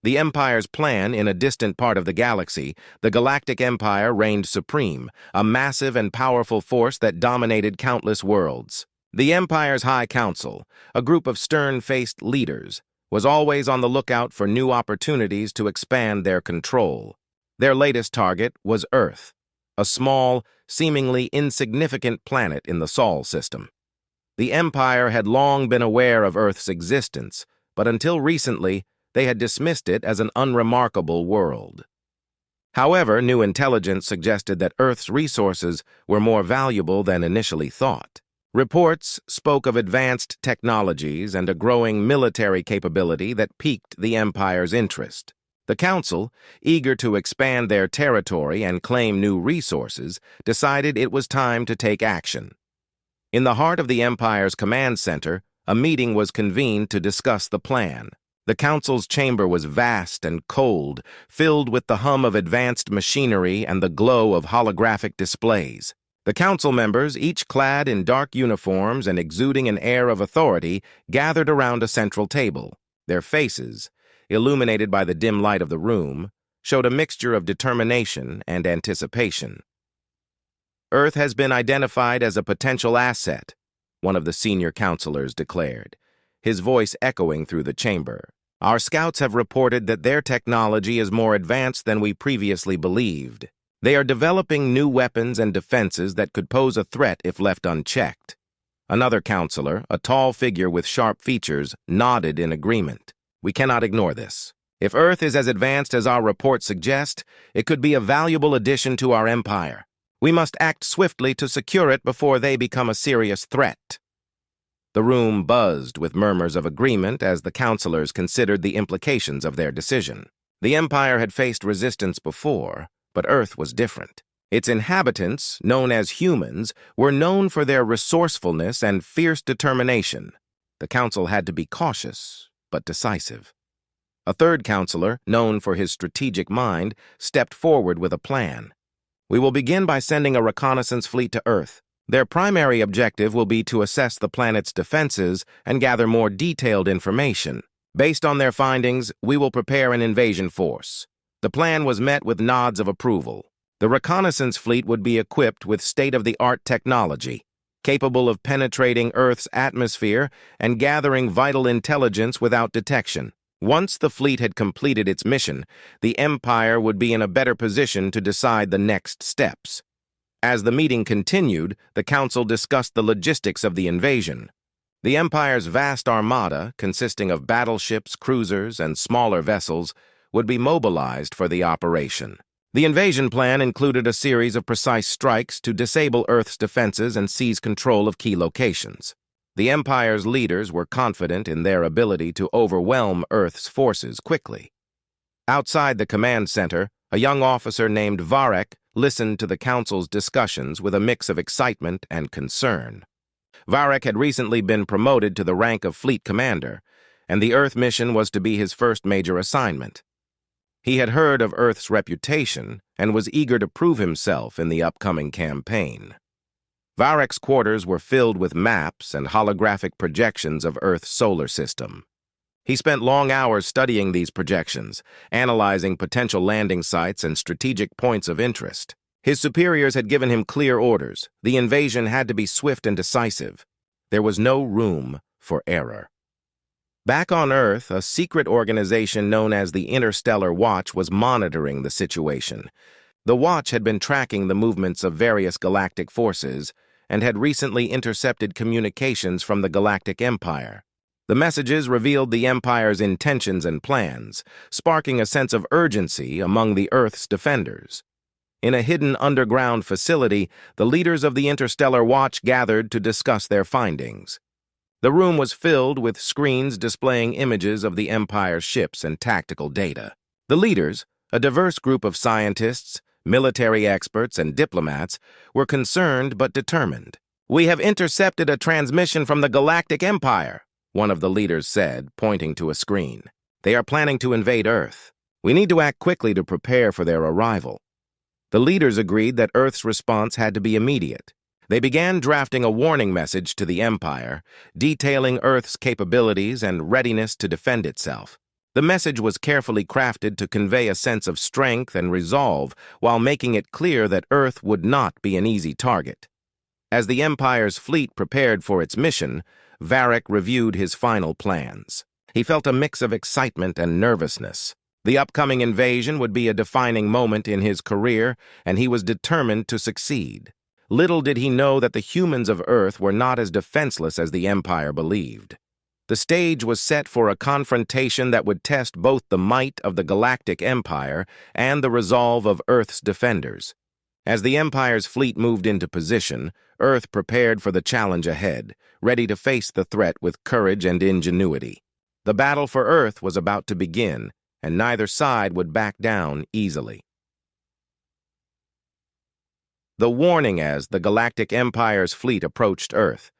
The Empire's plan in a distant part of the galaxy, the Galactic Empire reigned supreme, a massive and powerful force that dominated countless worlds. The Empire's High Council, a group of stern-faced leaders, was always on the lookout for new opportunities to expand their control. Their latest target was Earth, a small, seemingly insignificant planet in the Sol system. The Empire had long been aware of Earth's existence, but until recently, they had dismissed it as an unremarkable world. However, new intelligence suggested that Earth's resources were more valuable than initially thought. Reports spoke of advanced technologies and a growing military capability that piqued the Empire's interest. The Council, eager to expand their territory and claim new resources, decided it was time to take action. In the heart of the Empire's command center, a meeting was convened to discuss the plan. The Council's chamber was vast and cold, filled with the hum of advanced machinery and the glow of holographic displays. The Council members, each clad in dark uniforms and exuding an air of authority, gathered around a central table. Their faces, illuminated by the dim light of the room, showed a mixture of determination and anticipation. Earth has been identified as a potential asset, one of the senior counselors declared, his voice echoing through the chamber. Our scouts have reported that their technology is more advanced than we previously believed. They are developing new weapons and defenses that could pose a threat if left unchecked. Another counselor, a tall figure with sharp features, nodded in agreement. We cannot ignore this. If Earth is as advanced as our reports suggest, it could be a valuable addition to our empire. We must act swiftly to secure it before they become a serious threat. The room buzzed with murmurs of agreement as the counselors considered the implications of their decision. The Empire had faced resistance before, but Earth was different. Its inhabitants, known as humans, were known for their resourcefulness and fierce determination. The Council had to be cautious, but decisive. A third counselor, known for his strategic mind, stepped forward with a plan. We will begin by sending a reconnaissance fleet to Earth. Their primary objective will be to assess the planet's defenses and gather more detailed information. Based on their findings, we will prepare an invasion force. The plan was met with nods of approval. The reconnaissance fleet would be equipped with state-of-the-art technology, capable of penetrating Earth's atmosphere and gathering vital intelligence without detection. Once the fleet had completed its mission, the Empire would be in a better position to decide the next steps. As the meeting continued, the Council discussed the logistics of the invasion. The Empire's vast armada, consisting of battleships, cruisers, and smaller vessels, would be mobilized for the operation. The invasion plan included a series of precise strikes to disable Earth's defenses and seize control of key locations. The Empire's leaders were confident in their ability to overwhelm Earth's forces quickly. Outside the command center, a young officer named Varek listened to the Council's discussions with a mix of excitement and concern. Varek had recently been promoted to the rank of fleet commander, and the Earth mission was to be his first major assignment. He had heard of Earth's reputation and was eager to prove himself in the upcoming campaign. Varek's quarters were filled with maps and holographic projections of Earth's solar system. He spent long hours studying these projections, analyzing potential landing sites and strategic points of interest. His superiors had given him clear orders. The invasion had to be swift and decisive. There was no room for error. Back on Earth, a secret organization known as the Interstellar Watch was monitoring the situation. The Watch had been tracking the movements of various galactic forces and had recently intercepted communications from the Galactic Empire. The messages revealed the Empire's intentions and plans, sparking a sense of urgency among the Earth's defenders. In a hidden underground facility, the leaders of the Interstellar Watch gathered to discuss their findings. The room was filled with screens displaying images of the Empire's ships and tactical data. The leaders, a diverse group of scientists, military experts, and diplomats, were concerned but determined. "We have intercepted a transmission from the Galactic Empire," one of the leaders said, pointing to a screen. "They are planning to invade Earth. We need to act quickly to prepare for their arrival." The leaders agreed that Earth's response had to be immediate. They began drafting a warning message to the Empire, detailing Earth's capabilities and readiness to defend itself. The message was carefully crafted to convey a sense of strength and resolve while making it clear that Earth would not be an easy target. As the Empire's fleet prepared for its mission, Varric reviewed his final plans. He felt a mix of excitement and nervousness. The upcoming invasion would be a defining moment in his career, and he was determined to succeed. Little did he know that the humans of Earth were not as defenseless as the Empire believed. The stage was set for a confrontation that would test both the might of the Galactic Empire and the resolve of Earth's defenders. As the Empire's fleet moved into position, Earth prepared for the challenge ahead, ready to face the threat with courage and ingenuity. The battle for Earth was about to begin, and neither side would back down easily. The warning as the Galactic Empire's fleet approached Earth.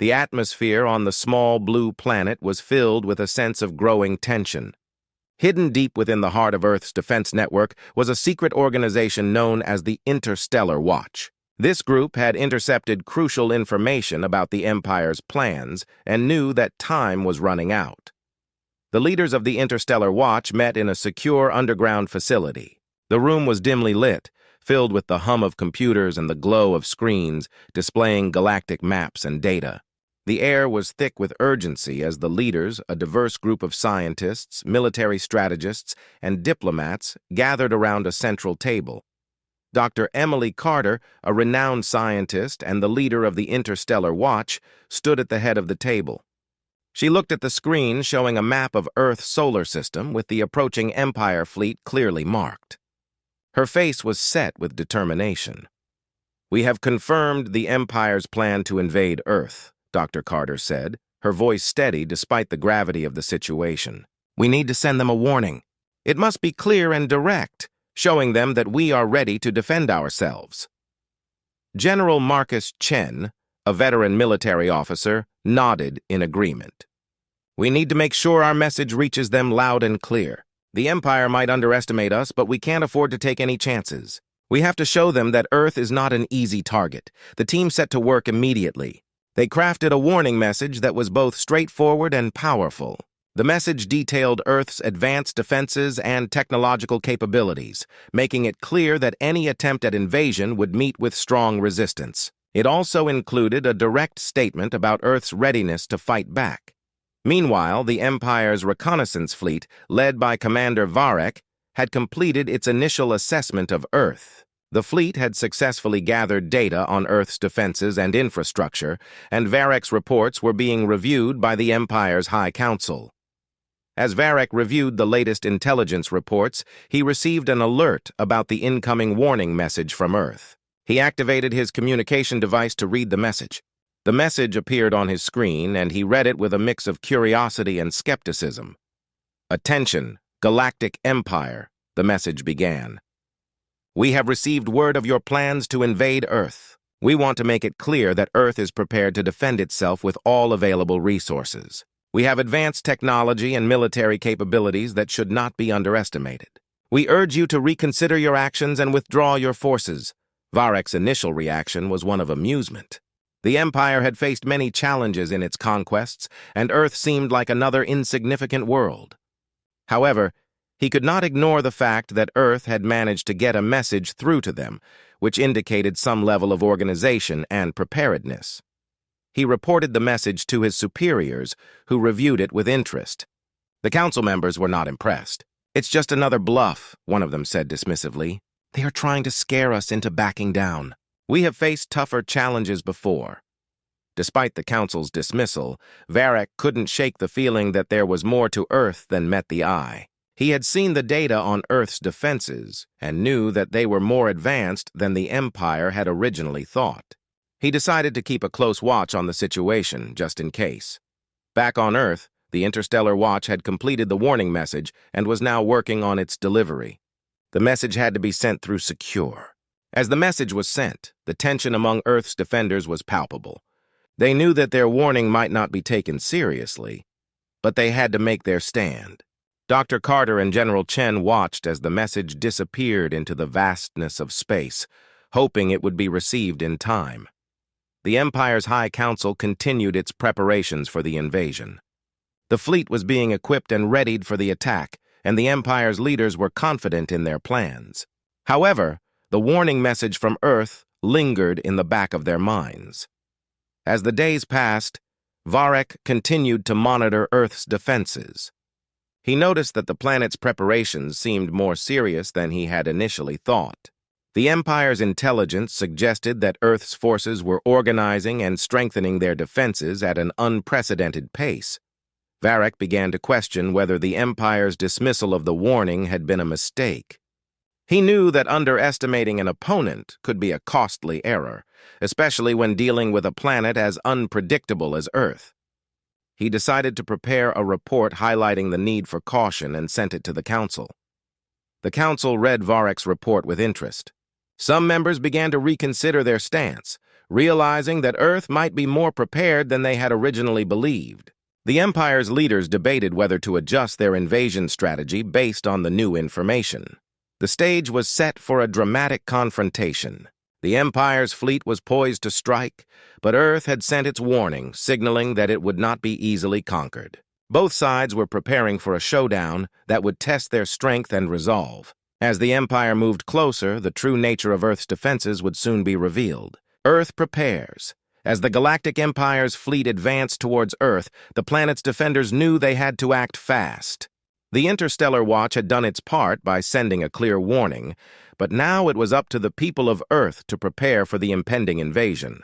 The atmosphere on the small blue planet was filled with a sense of growing tension. Hidden deep within the heart of Earth's defense network was a secret organization known as the Interstellar Watch. This group had intercepted crucial information about the Empire's plans and knew that time was running out. The leaders of the Interstellar Watch met in a secure underground facility. The room was dimly lit, filled with the hum of computers and the glow of screens displaying galactic maps and data. The air was thick with urgency as the leaders, a diverse group of scientists, military strategists, and diplomats, gathered around a central table. Dr. Emily Carter, a renowned scientist and the leader of the Interstellar Watch, stood at the head of the table. She looked at the screen showing a map of Earth's solar system with the approaching Empire fleet clearly marked. Her face was set with determination. "We have confirmed the Empire's plan to invade Earth," Dr. Carter said, her voice steady despite the gravity of the situation. "We need to send them a warning. It must be clear and direct, showing them that we are ready to defend ourselves." General Marcus Chen, a veteran military officer, nodded in agreement. "We need to make sure our message reaches them loud and clear. The Empire might underestimate us, but we can't afford to take any chances. We have to show them that Earth is not an easy target." The team set to work immediately. They crafted a warning message that was both straightforward and powerful. The message detailed Earth's advanced defenses and technological capabilities, making it clear that any attempt at invasion would meet with strong resistance. It also included a direct statement about Earth's readiness to fight back. Meanwhile, the Empire's reconnaissance fleet, led by Commander Varric, had completed its initial assessment of Earth. The fleet had successfully gathered data on Earth's defenses and infrastructure, and Varric's reports were being reviewed by the Empire's High Council. As Varric reviewed the latest intelligence reports, he received an alert about the incoming warning message from Earth. He activated his communication device to read the message. The message appeared on his screen, and he read it with a mix of curiosity and skepticism. "Attention, Galactic Empire," the message began. "We have received word of your plans to invade Earth. We want to make it clear that Earth is prepared to defend itself with all available resources. We have advanced technology and military capabilities that should not be underestimated. We urge you to reconsider your actions and withdraw your forces." Varric's initial reaction was one of amusement. The Empire had faced many challenges in its conquests, and Earth seemed like another insignificant world. However, he could not ignore the fact that Earth had managed to get a message through to them, which indicated some level of organization and preparedness. He reported the message to his superiors, who reviewed it with interest. The council members were not impressed. "It's just another bluff," one of them said dismissively. "They are trying to scare us into backing down. We have faced tougher challenges before." Despite the council's dismissal, Varric couldn't shake the feeling that there was more to Earth than met the eye. He had seen the data on Earth's defenses and knew that they were more advanced than the Empire had originally thought. He decided to keep a close watch on the situation, just in case. Back on Earth, the Interstellar Watch had completed the warning message and was now working on its delivery. The message had to be sent through secure. As the message was sent, the tension among Earth's defenders was palpable. They knew that their warning might not be taken seriously, but they had to make their stand. Dr. Carter and General Chen watched as the message disappeared into the vastness of space, hoping it would be received in time. The Empire's High Council continued its preparations for the invasion. The fleet was being equipped and readied for the attack, and the Empire's leaders were confident in their plans. However, the warning message from Earth lingered in the back of their minds. As the days passed, Varek continued to monitor Earth's defenses. He noticed that the planet's preparations seemed more serious than he had initially thought. The Empire's intelligence suggested that Earth's forces were organizing and strengthening their defenses at an unprecedented pace. Varek began to question whether the Empire's dismissal of the warning had been a mistake. He knew that underestimating an opponent could be a costly error, especially when dealing with a planet as unpredictable as Earth. He decided to prepare a report highlighting the need for caution and sent it to the Council. The Council read Varek's report with interest. Some members began to reconsider their stance, realizing that Earth might be more prepared than they had originally believed. The Empire's leaders debated whether to adjust their invasion strategy based on the new information. The stage was set for a dramatic confrontation. The Empire's fleet was poised to strike, but Earth had sent its warning, signaling that it would not be easily conquered. Both sides were preparing for a showdown that would test their strength and resolve. As the Empire moved closer, the true nature of Earth's defenses would soon be revealed. Earth prepares. As the Galactic Empire's fleet advanced towards Earth, the planet's defenders knew they had to act fast. The Interstellar Watch had done its part by sending a clear warning, but now it was up to the people of Earth to prepare for the impending invasion.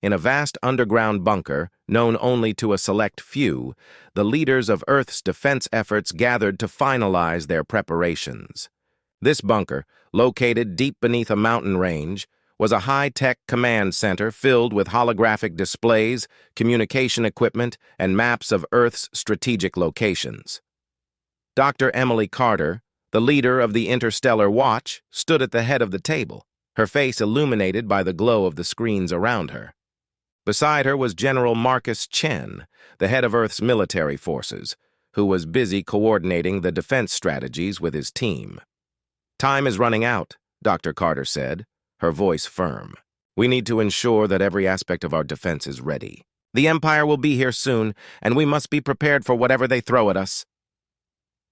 In a vast underground bunker, known only to a select few, the leaders of Earth's defense efforts gathered to finalize their preparations. This bunker, located deep beneath a mountain range, was a high-tech command center filled with holographic displays, communication equipment, and maps of Earth's strategic locations. Dr. Emily Carter, the leader of the Interstellar Watch, stood at the head of the table, her face illuminated by the glow of the screens around her. Beside her was General Marcus Chen, the head of Earth's military forces, who was busy coordinating the defense strategies with his team. "Time is running out," Dr. Carter said, her voice firm. "We need to ensure that every aspect of our defense is ready. The Empire will be here soon, and we must be prepared for whatever they throw at us."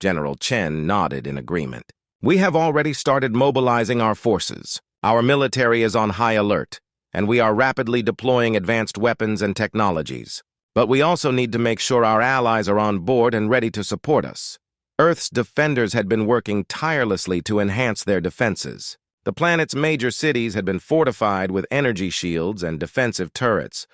General Chen nodded in agreement. "We have already started mobilizing our forces. Our military is on high alert, and we are rapidly deploying advanced weapons and technologies. But we also need to make sure our allies are on board and ready to support us." Earth's defenders had been working tirelessly to enhance their defenses. The planet's major cities had been fortified with energy shields and defensive turrets,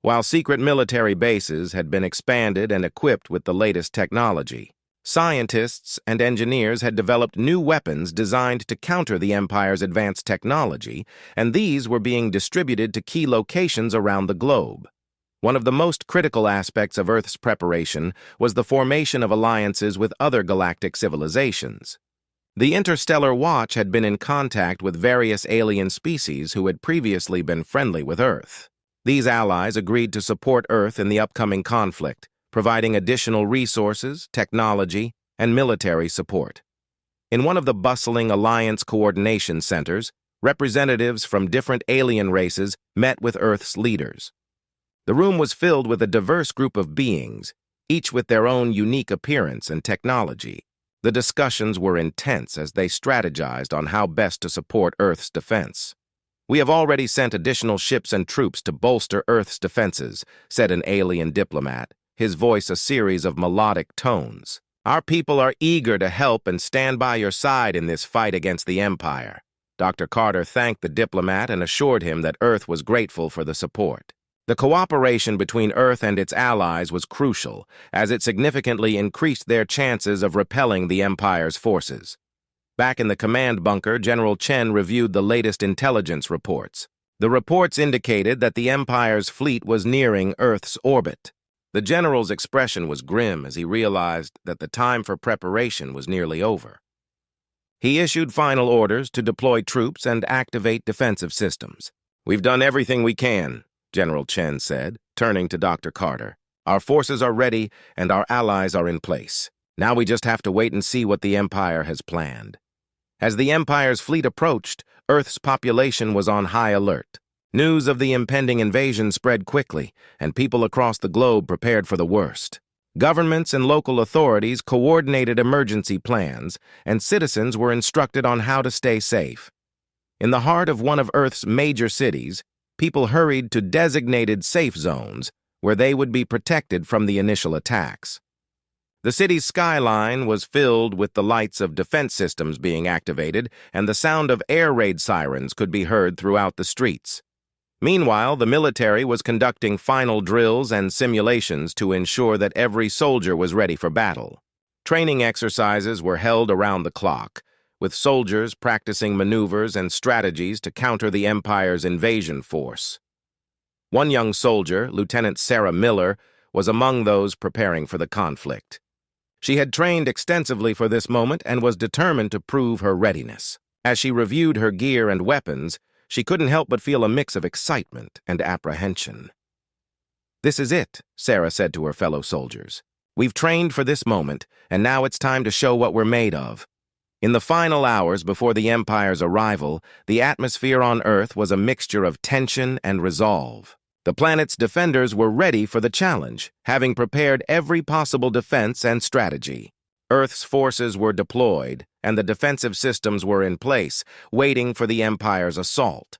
while secret military bases had been expanded and equipped with the latest technology. Scientists and engineers had developed new weapons designed to counter the Empire's advanced technology, and these were being distributed to key locations around the globe. One of the most critical aspects of Earth's preparation was the formation of alliances with other galactic civilizations. The Interstellar Watch had been in contact with various alien species who had previously been friendly with Earth. These allies agreed to support Earth in the upcoming conflict, providing additional resources, technology, and military support. In one of the bustling Alliance coordination centers, representatives from different alien races met with Earth's leaders. The room was filled with a diverse group of beings, each with their own unique appearance and technology. The discussions were intense as they strategized on how best to support Earth's defense. "We have already sent additional ships and troops to bolster Earth's defenses," said an alien diplomat, his voice a series of melodic tones. "Our people are eager to help and stand by your side in this fight against the Empire." Dr. Carter thanked the diplomat and assured him that Earth was grateful for the support. The cooperation between Earth and its allies was crucial, as it significantly increased their chances of repelling the Empire's forces. Back in the command bunker, General Chen reviewed the latest intelligence reports. The reports indicated that the Empire's fleet was nearing Earth's orbit. The general's expression was grim as he realized that the time for preparation was nearly over. He issued final orders to deploy troops and activate defensive systems. "We've done everything we can," General Chen said, turning to Dr. Carter. "Our forces are ready and our allies are in place. Now we just have to wait and see what the Empire has planned." As the Empire's fleet approached, Earth's population was on high alert. News of the impending invasion spread quickly, and people across the globe prepared for the worst. Governments and local authorities coordinated emergency plans, and citizens were instructed on how to stay safe. In the heart of one of Earth's major cities, people hurried to designated safe zones where they would be protected from the initial attacks. The city's skyline was filled with the lights of defense systems being activated, and the sound of air raid sirens could be heard throughout the streets. Meanwhile, the military was conducting final drills and simulations to ensure that every soldier was ready for battle. Training exercises were held around the clock, with soldiers practicing maneuvers and strategies to counter the Empire's invasion force. One young soldier, Lieutenant Sarah Miller, was among those preparing for the conflict. She had trained extensively for this moment and was determined to prove her readiness. As she reviewed her gear and weapons, she couldn't help but feel a mix of excitement and apprehension. "This is it," Sarah said to her fellow soldiers. "We've trained for this moment, and now it's time to show what we're made of." In the final hours before the Empire's arrival, the atmosphere on Earth was a mixture of tension and resolve. The planet's defenders were ready for the challenge, having prepared every possible defense and strategy. Earth's forces were deployed, and the defensive systems were in place, waiting for the Empire's assault.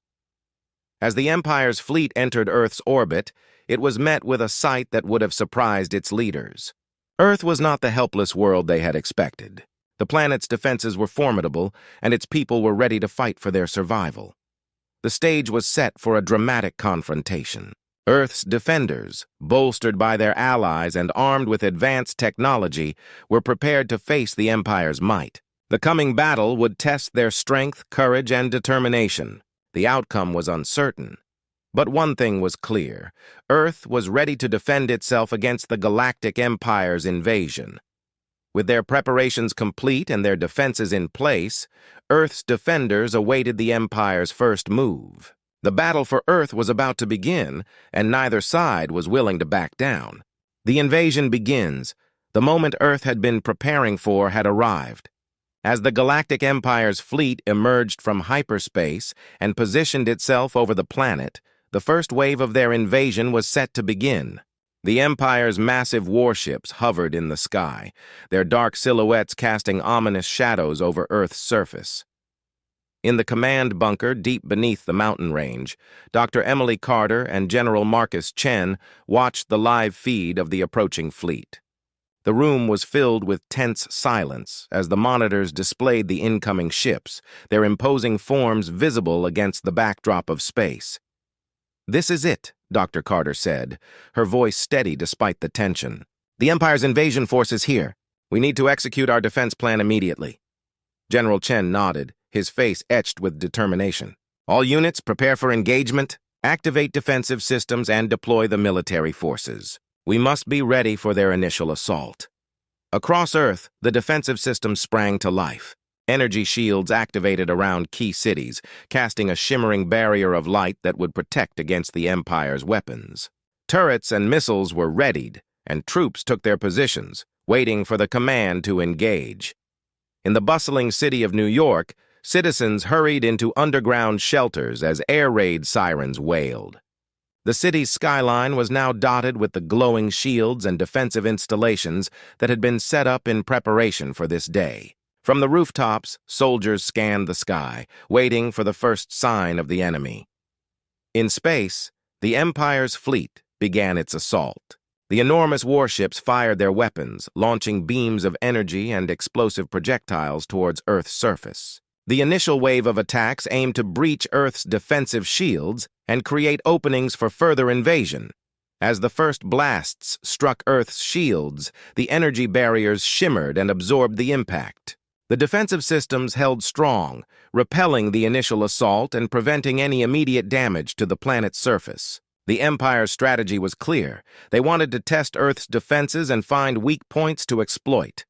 As the Empire's fleet entered Earth's orbit, it was met with a sight that would have surprised its leaders. Earth was not the helpless world they had expected. The planet's defenses were formidable, and its people were ready to fight for their survival. The stage was set for a dramatic confrontation. Earth's defenders, bolstered by their allies and armed with advanced technology, were prepared to face the Empire's might. The coming battle would test their strength, courage, and determination. The outcome was uncertain. But one thing was clear: Earth was ready to defend itself against the Galactic Empire's invasion. With their preparations complete and their defenses in place, Earth's defenders awaited the Empire's first move. The battle for Earth was about to begin, and neither side was willing to back down. The invasion begins. The moment Earth had been preparing for had arrived. As the Galactic Empire's fleet emerged from hyperspace and positioned itself over the planet, the first wave of their invasion was set to begin. The Empire's massive warships hovered in the sky, their dark silhouettes casting ominous shadows over Earth's surface. In the command bunker deep beneath the mountain range, Dr. Emily Carter and General Marcus Chen watched the live feed of the approaching fleet. The room was filled with tense silence as the monitors displayed the incoming ships, their imposing forms visible against the backdrop of space. "This is it," Dr. Carter said, her voice steady despite the tension. "The Empire's invasion force is here. We need to execute our defense plan immediately." General Chen nodded, his face etched with determination. "All units, prepare for engagement, activate defensive systems, and deploy the military forces. We must be ready for their initial assault." Across Earth, the defensive systems sprang to life. Energy shields activated around key cities, casting a shimmering barrier of light that would protect against the Empire's weapons. Turrets and missiles were readied, and troops took their positions, waiting for the command to engage. In the bustling city of New York, citizens hurried into underground shelters as air raid sirens wailed. The city's skyline was now dotted with the glowing shields and defensive installations that had been set up in preparation for this day. From the rooftops, soldiers scanned the sky, waiting for the first sign of the enemy. In space, the Empire's fleet began its assault. The enormous warships fired their weapons, launching beams of energy and explosive projectiles towards Earth's surface. The initial wave of attacks aimed to breach Earth's defensive shields and create openings for further invasion. As the first blasts struck Earth's shields, the energy barriers shimmered and absorbed the impact. The defensive systems held strong, repelling the initial assault and preventing any immediate damage to the planet's surface. The Empire's strategy was clear. They wanted to test Earth's defenses and find weak points to exploit.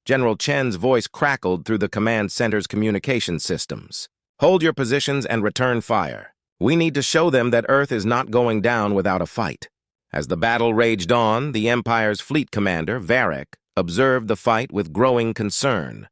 General Chen's voice crackled through the command center's communication systems. "Hold your positions and return fire. We need to show them that Earth is not going down without a fight." As the battle raged on, the Empire's fleet commander, Varric, observed the fight with growing concern.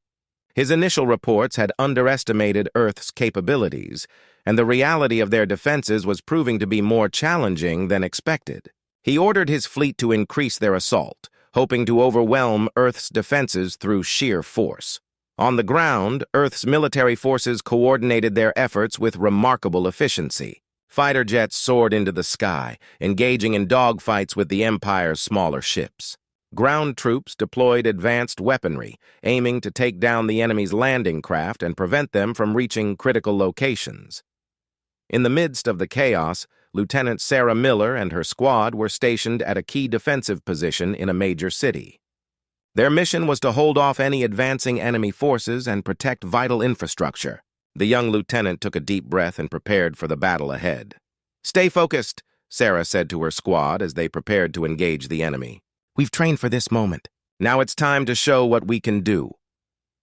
His initial reports had underestimated Earth's capabilities, and the reality of their defenses was proving to be more challenging than expected. He ordered his fleet to increase their assault, hoping to overwhelm Earth's defenses through sheer force. On the ground, Earth's military forces coordinated their efforts with remarkable efficiency. Fighter jets soared into the sky, engaging in dogfights with the Empire's smaller ships. Ground troops deployed advanced weaponry, aiming to take down the enemy's landing craft and prevent them from reaching critical locations. In the midst of the chaos, Lieutenant Sarah Miller and her squad were stationed at a key defensive position in a major city. Their mission was to hold off any advancing enemy forces and protect vital infrastructure. The young lieutenant took a deep breath and prepared for the battle ahead. "Stay focused," Sarah said to her squad as they prepared to engage the enemy. "We've trained for this moment. Now it's time to show what we can do."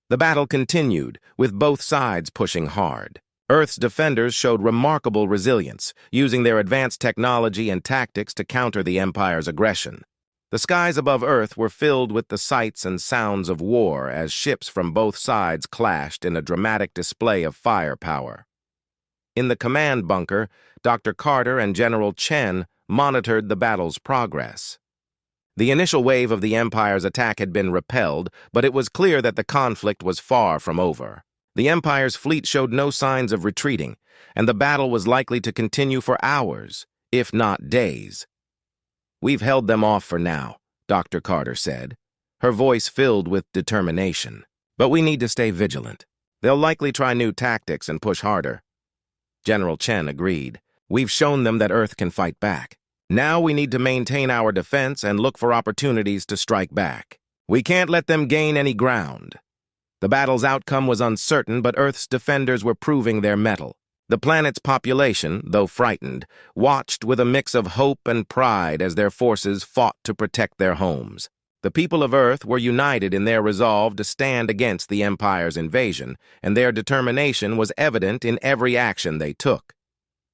The battle continued, with both sides pushing hard. Earth's defenders showed remarkable resilience, using their advanced technology and tactics to counter the Empire's aggression. The skies above Earth were filled with the sights and sounds of war as ships from both sides clashed in a dramatic display of firepower. In the command bunker, Dr. Carter and General Chen monitored the battle's progress. The initial wave of the Empire's attack had been repelled, but it was clear that the conflict was far from over. The Empire's fleet showed no signs of retreating, and the battle was likely to continue for hours, if not days. "We've held them off for now," Dr. Carter said, her voice filled with determination. "But we need to stay vigilant. They'll likely try new tactics and push harder." General Chen agreed. "We've shown them that Earth can fight back. Now we need to maintain our defense and look for opportunities to strike back. We can't let them gain any ground." The battle's outcome was uncertain, but Earth's defenders were proving their mettle. The planet's population, though frightened, watched with a mix of hope and pride as their forces fought to protect their homes. The people of Earth were united in their resolve to stand against the Empire's invasion, and their determination was evident in every action they took.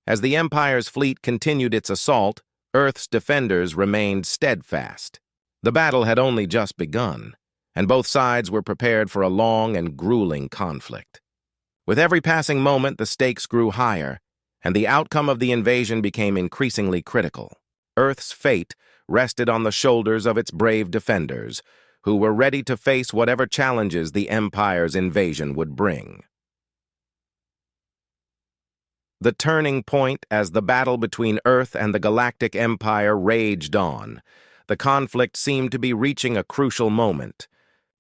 As the Empire's fleet continued its assault, Earth's defenders remained steadfast. The battle had only just begun, and both sides were prepared for a long and grueling conflict. With every passing moment, the stakes grew higher, and the outcome of the invasion became increasingly critical. Earth's fate rested on the shoulders of its brave defenders, who were ready to face whatever challenges the Empire's invasion would bring. The turning point as the battle between Earth and the Galactic Empire raged on. The conflict seemed to be reaching a crucial moment.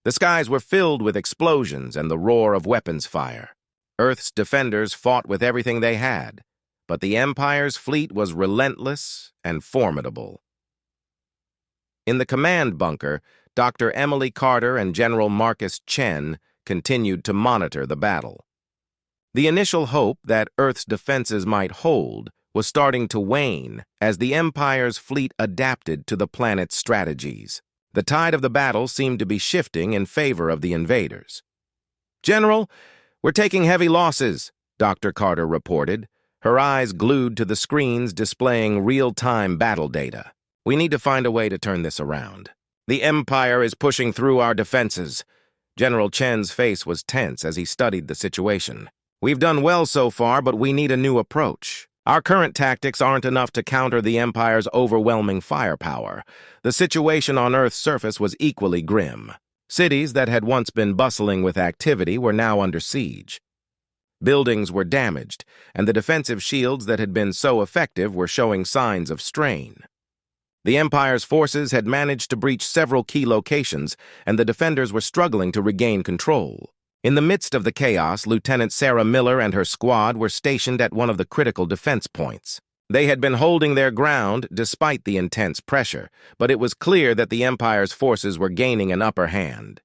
The skies were filled with explosions and the roar of weapons fire. Earth's defenders fought with everything they had, but the Empire's fleet was relentless and formidable. In the command bunker, Dr. Emily Carter and General Marcus Chen continued to monitor the battle. The initial hope that Earth's defenses might hold was starting to wane as the Empire's fleet adapted to the planet's strategies. The tide of the battle seemed to be shifting in favor of the invaders. "General, we're taking heavy losses," Dr. Carter reported, her eyes glued to the screens displaying real-time battle data. "We need to find a way to turn this around. The Empire is pushing through our defenses." General Chen's face was tense as he studied the situation. "We've done well so far, but we need a new approach. Our current tactics aren't enough to counter the Empire's overwhelming firepower." The situation on Earth's surface was equally grim. Cities that had once been bustling with activity were now under siege. Buildings were damaged, and the defensive shields that had been so effective were showing signs of strain. The Empire's forces had managed to breach several key locations, and the defenders were struggling to regain control. In the midst of the chaos, Lieutenant Sarah Miller and her squad were stationed at one of the critical defense points. They had been holding their ground despite the intense pressure, but it was clear that the Empire's forces were gaining an upper hand.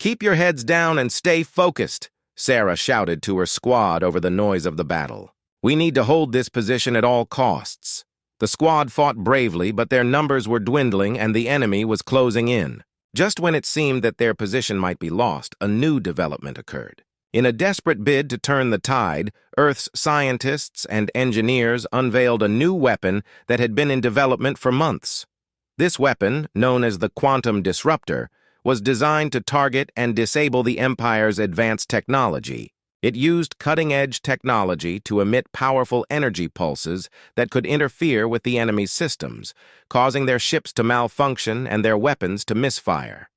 "Keep your heads down and stay focused," Sarah shouted to her squad over the noise of the battle. "We need to hold this position at all costs." The squad fought bravely, but their numbers were dwindling and the enemy was closing in. Just when it seemed that their position might be lost, a new development occurred. In a desperate bid to turn the tide, Earth's scientists and engineers unveiled a new weapon that had been in development for months. This weapon, known as the Quantum Disruptor, was designed to target and disable the Empire's advanced technology. It used cutting-edge technology to emit powerful energy pulses that could interfere with the enemy's systems, causing their ships to malfunction and their weapons to misfire.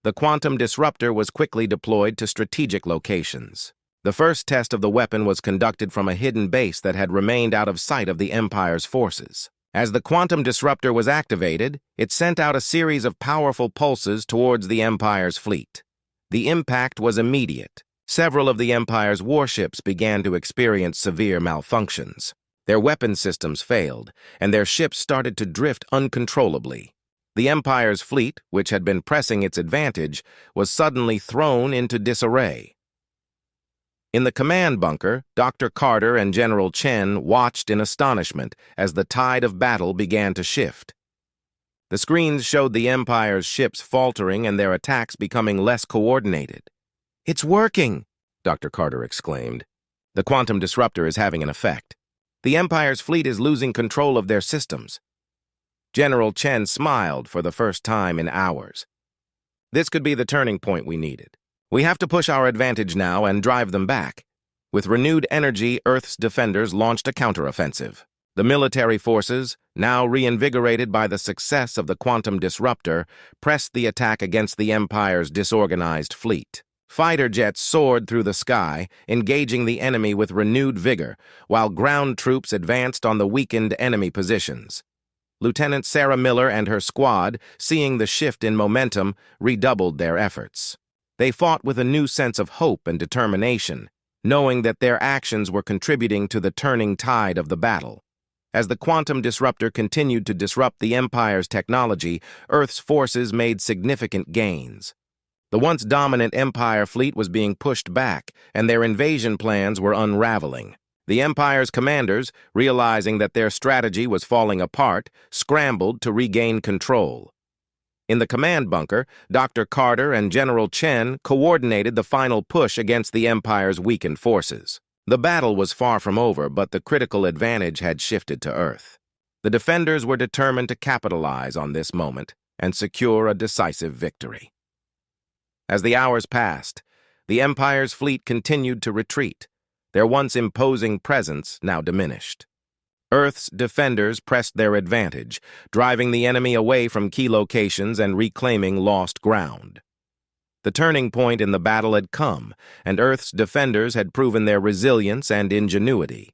The quantum disruptor was quickly deployed to strategic locations. The first test of the weapon was conducted from a hidden base that had remained out of sight of the Empire's forces. As the quantum disruptor was activated, it sent out a series of powerful pulses towards the Empire's fleet. The impact was immediate. Several of the Empire's warships began to experience severe malfunctions. Their weapon systems failed, and their ships started to drift uncontrollably. The Empire's fleet, which had been pressing its advantage, was suddenly thrown into disarray. In the command bunker, Dr. Carter and General Chen watched in astonishment as the tide of battle began to shift. The screens showed the Empire's ships faltering and their attacks becoming less coordinated. "It's working!" Dr. Carter exclaimed. "The quantum disruptor is having an effect. The Empire's fleet is losing control of their systems." General Chen smiled for the first time in hours. "This could be the turning point we needed. We have to push our advantage now and drive them back." With renewed energy, Earth's defenders launched a counteroffensive. The military forces, now reinvigorated by the success of the quantum disruptor, pressed the attack against the Empire's disorganized fleet. Fighter jets soared through the sky, engaging the enemy with renewed vigor, while ground troops advanced on the weakened enemy positions. Lieutenant Sarah Miller and her squad, seeing the shift in momentum, redoubled their efforts. They fought with a new sense of hope and determination, knowing that their actions were contributing to the turning tide of the battle. As the quantum disruptor continued to disrupt the Empire's technology, Earth's forces made significant gains. The once dominant Empire fleet was being pushed back, and their invasion plans were unraveling. The Empire's commanders, realizing that their strategy was falling apart, scrambled to regain control. In the command bunker, Dr. Carter and General Chen coordinated the final push against the Empire's weakened forces. The battle was far from over, but the critical advantage had shifted to Earth. The defenders were determined to capitalize on this moment and secure a decisive victory. As the hours passed, the Empire's fleet continued to retreat, their once imposing presence now diminished. Earth's defenders pressed their advantage, driving the enemy away from key locations and reclaiming lost ground. The turning point in the battle had come, and Earth's defenders had proven their resilience and ingenuity.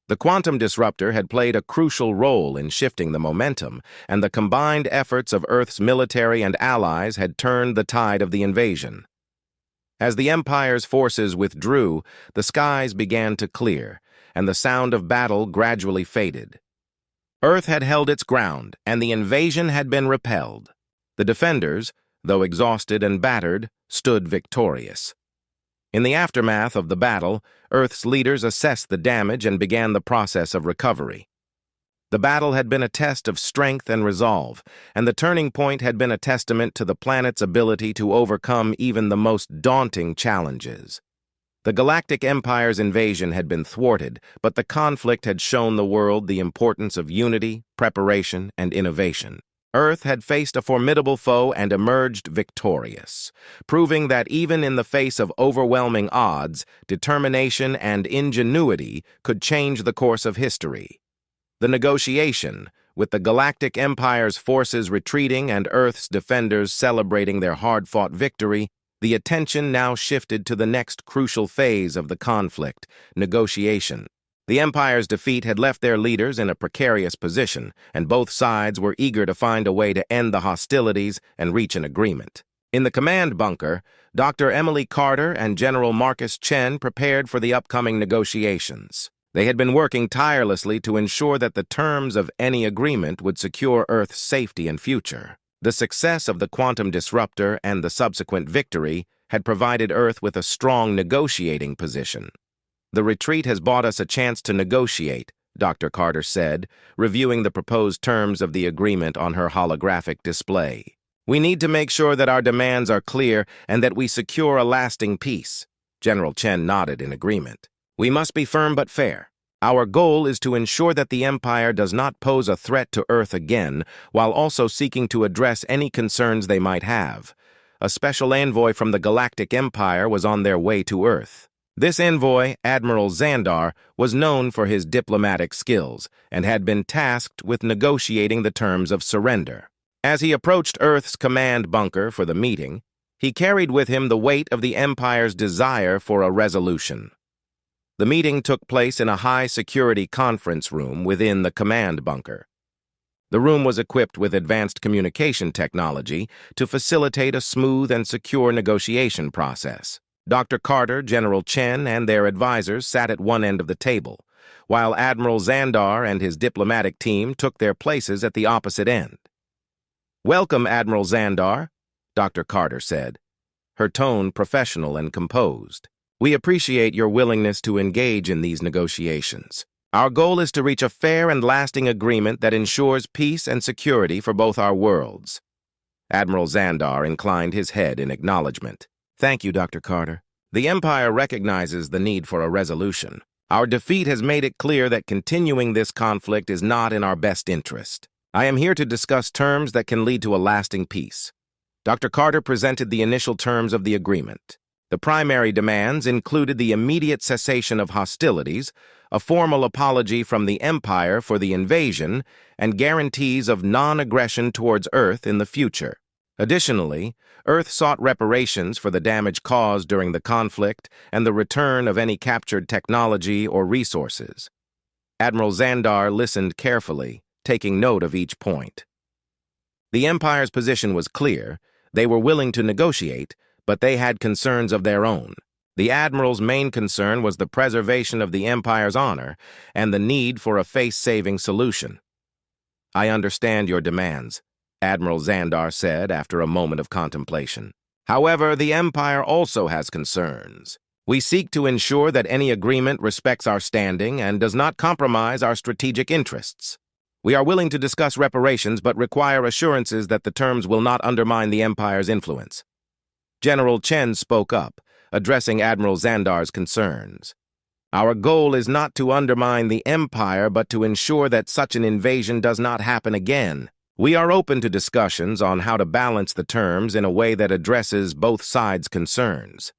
The quantum disruptor had played a crucial role in shifting the momentum, and the combined efforts of Earth's military and allies had turned the tide of the invasion. As the Empire's forces withdrew, the skies began to clear, and the sound of battle gradually faded. Earth had held its ground, and the invasion had been repelled. The defenders, though exhausted and battered, stood victorious. In the aftermath of the battle, Earth's leaders assessed the damage and began the process of recovery. The battle had been a test of strength and resolve, and the turning point had been a testament to the planet's ability to overcome even the most daunting challenges. The Galactic Empire's invasion had been thwarted, but the conflict had shown the world the importance of unity, preparation, and innovation. Earth had faced a formidable foe and emerged victorious, proving that even in the face of overwhelming odds, determination and ingenuity could change the course of history. The negotiation, with the Galactic Empire's forces retreating and Earth's defenders celebrating their hard-fought victory, the attention now shifted to the next crucial phase of the conflict, negotiation. The Empire's defeat had left their leaders in a precarious position, and both sides were eager to find a way to end the hostilities and reach an agreement. In the command bunker, Dr. Emily Carter and General Marcus Chen prepared for the upcoming negotiations. They had been working tirelessly to ensure that the terms of any agreement would secure Earth's safety and future. The success of the quantum disruptor and the subsequent victory had provided Earth with a strong negotiating position. "The retreat has bought us a chance to negotiate," Dr. Carter said, reviewing the proposed terms of the agreement on her holographic display. "We need to make sure that our demands are clear and that we secure a lasting peace." General Chen nodded in agreement. "We must be firm but fair. Our goal is to ensure that the Empire does not pose a threat to Earth again, while also seeking to address any concerns they might have. A special envoy from the Galactic Empire was on their way to Earth." This envoy, Admiral Xandar, was known for his diplomatic skills and had been tasked with negotiating the terms of surrender. As he approached Earth's command bunker for the meeting, he carried with him the weight of the Empire's desire for a resolution. The meeting took place in a high-security conference room within the command bunker. The room was equipped with advanced communication technology to facilitate a smooth and secure negotiation process. Dr. Carter, General Chen, and their advisors sat at one end of the table, while Admiral Xandar and his diplomatic team took their places at the opposite end. "Welcome, Admiral Xandar," Dr. Carter said, her tone professional and composed. "We appreciate your willingness to engage in these negotiations. Our goal is to reach a fair and lasting agreement that ensures peace and security for both our worlds." Admiral Xandar inclined his head in acknowledgement. "Thank you, Dr. Carter. The Empire recognizes the need for a resolution. Our defeat has made it clear that continuing this conflict is not in our best interest. I am here to discuss terms that can lead to a lasting peace." Dr. Carter presented the initial terms of the agreement. The primary demands included the immediate cessation of hostilities, a formal apology from the Empire for the invasion, and guarantees of non-aggression towards Earth in the future. Additionally, Earth sought reparations for the damage caused during the conflict and the return of any captured technology or resources. Admiral Xandar listened carefully, taking note of each point. The Empire's position was clear. They were willing to negotiate, but they had concerns of their own. The Admiral's main concern was the preservation of the Empire's honor and the need for a face-saving solution. "I understand your demands," Admiral Xandar said after a moment of contemplation. "However, the Empire also has concerns. We seek to ensure that any agreement respects our standing and does not compromise our strategic interests. We are willing to discuss reparations but require assurances that the terms will not undermine the Empire's influence." General Chen spoke up, addressing Admiral Xandar's concerns. "Our goal is not to undermine the Empire but to ensure that such an invasion does not happen again. We are open to discussions on how to balance the terms in a way that addresses both sides' concerns."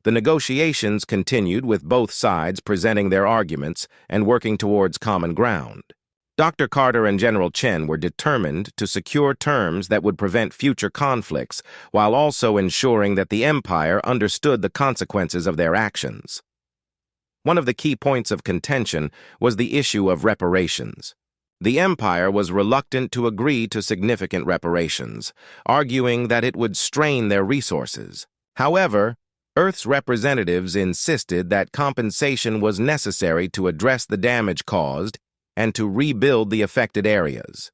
The negotiations continued with both sides presenting their arguments and working towards common ground. Dr. Carter and General Chen were determined to secure terms that would prevent future conflicts while also ensuring that the Empire understood the consequences of their actions. One of the key points of contention was the issue of reparations. The Empire was reluctant to agree to significant reparations, arguing that it would strain their resources. However, Earth's representatives insisted that compensation was necessary to address the damage caused and to rebuild the affected areas.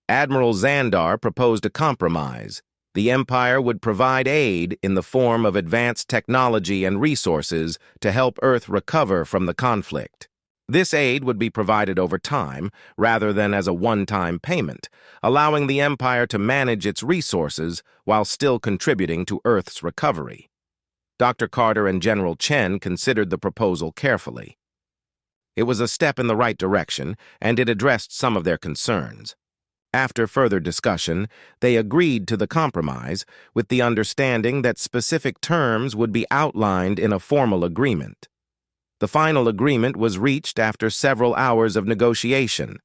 Admiral Xandar proposed a compromise. The Empire would provide aid in the form of advanced technology and resources to help Earth recover from the conflict. This aid would be provided over time, rather than as a one-time payment, allowing the Empire to manage its resources while still contributing to Earth's recovery. Dr. Carter and General Chen considered the proposal carefully. It was a step in the right direction, and it addressed some of their concerns. After further discussion, they agreed to the compromise with the understanding that specific terms would be outlined in a formal agreement. The final agreement was reached after several hours of negotiation.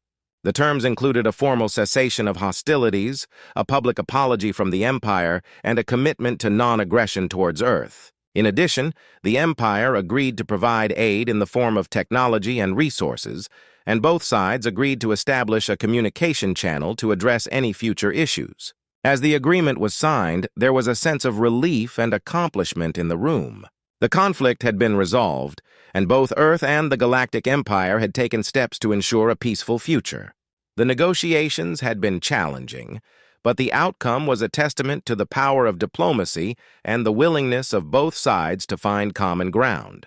The terms included a formal cessation of hostilities, a public apology from the Empire, and a commitment to non-aggression towards Earth. In addition, the Empire agreed to provide aid in the form of technology and resources, and both sides agreed to establish a communication channel to address any future issues. As the agreement was signed, there was a sense of relief and accomplishment in the room. The conflict had been resolved, and both Earth and the Galactic Empire had taken steps to ensure a peaceful future. The negotiations had been challenging, but the outcome was a testament to the power of diplomacy and the willingness of both sides to find common ground.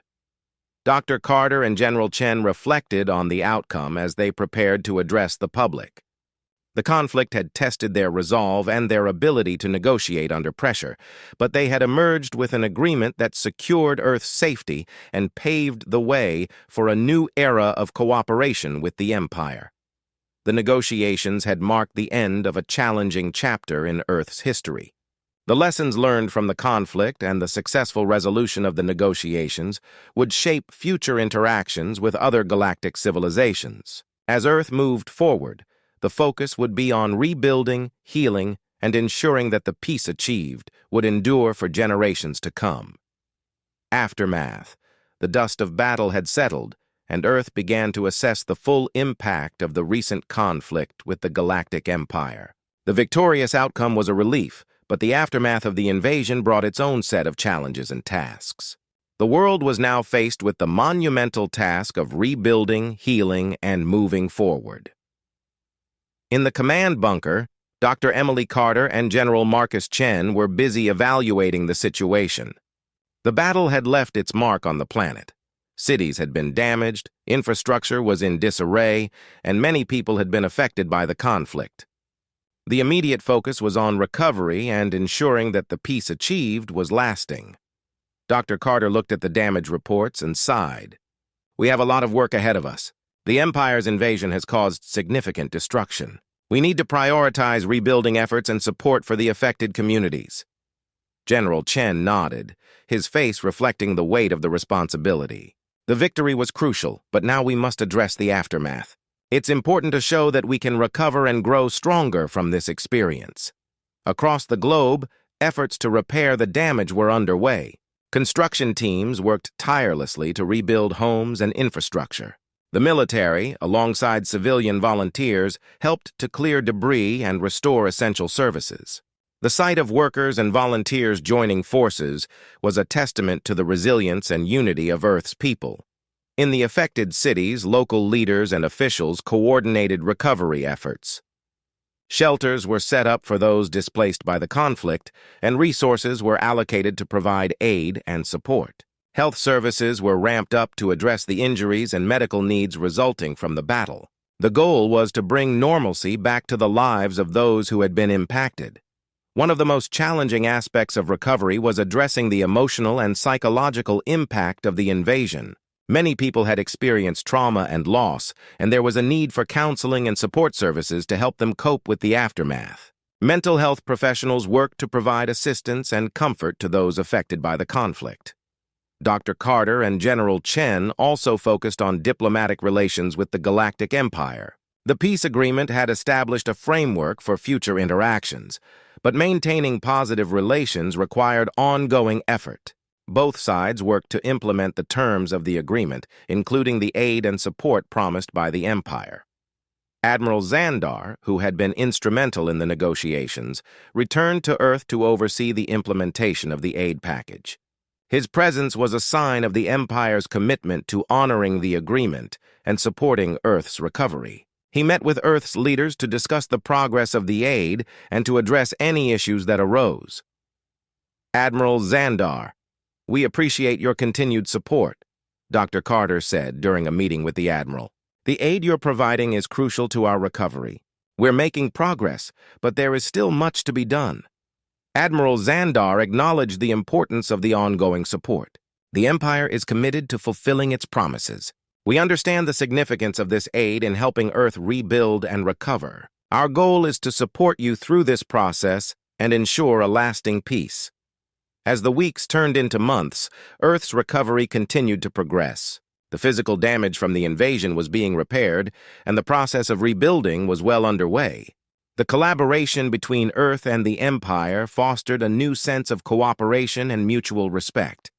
Dr. Carter and General Chen reflected on the outcome as they prepared to address the public. The conflict had tested their resolve and their ability to negotiate under pressure, but they had emerged with an agreement that secured Earth's safety and paved the way for a new era of cooperation with the Empire. The negotiations had marked the end of a challenging chapter in Earth's history. The lessons learned from the conflict and the successful resolution of the negotiations would shape future interactions with other galactic civilizations. As Earth moved forward, the focus would be on rebuilding, healing, and ensuring that the peace achieved would endure for generations to come. Aftermath. The dust of battle had settled, and Earth began to assess the full impact of the recent conflict with the Galactic Empire. The victorious outcome was a relief, but the aftermath of the invasion brought its own set of challenges and tasks. The world was now faced with the monumental task of rebuilding, healing, and moving forward. In the command bunker, Dr. Emily Carter and General Marcus Chen were busy evaluating the situation. The battle had left its mark on the planet. Cities had been damaged, infrastructure was in disarray, and many people had been affected by the conflict. The immediate focus was on recovery and ensuring that the peace achieved was lasting. Dr. Carter looked at the damage reports and sighed. "We have a lot of work ahead of us. The Empire's invasion has caused significant destruction. We need to prioritize rebuilding efforts and support for the affected communities." General Chen nodded, his face reflecting the weight of the responsibility. The victory was crucial, but now we must address the aftermath. It's important to show that we can recover and grow stronger from this experience. Across the globe, efforts to repair the damage were underway. Construction teams worked tirelessly to rebuild homes and infrastructure. The military, alongside civilian volunteers, helped to clear debris and restore essential services. The sight of workers and volunteers joining forces was a testament to the resilience and unity of Earth's people. In the affected cities, local leaders and officials coordinated recovery efforts. Shelters were set up for those displaced by the conflict, and resources were allocated to provide aid and support. Health services were ramped up to address the injuries and medical needs resulting from the battle. The goal was to bring normalcy back to the lives of those who had been impacted. One of the most challenging aspects of recovery was addressing the emotional and psychological impact of the invasion. Many people had experienced trauma and loss, and there was a need for counseling and support services to help them cope with the aftermath. Mental health professionals worked to provide assistance and comfort to those affected by the conflict. Dr. Carter and General Chen also focused on diplomatic relations with the Galactic Empire. The peace agreement had established a framework for future interactions, but maintaining positive relations required ongoing effort. Both sides worked to implement the terms of the agreement, including the aid and support promised by the Empire. Admiral Xandar, who had been instrumental in the negotiations, returned to Earth to oversee the implementation of the aid package. His presence was a sign of the Empire's commitment to honoring the agreement and supporting Earth's recovery. He met with Earth's leaders to discuss the progress of the aid and to address any issues that arose. "Admiral Xandar, we appreciate your continued support," Dr. Carter said during a meeting with the Admiral. "The aid you're providing is crucial to our recovery. We're making progress, but there is still much to be done." Admiral Xandar acknowledged the importance of the ongoing support. "The Empire is committed to fulfilling its promises. We understand the significance of this aid in helping Earth rebuild and recover. Our goal is to support you through this process and ensure a lasting peace." As the weeks turned into months, Earth's recovery continued to progress. The physical damage from the invasion was being repaired, and the process of rebuilding was well underway. The collaboration between Earth and the Empire fostered a new sense of cooperation and mutual respect.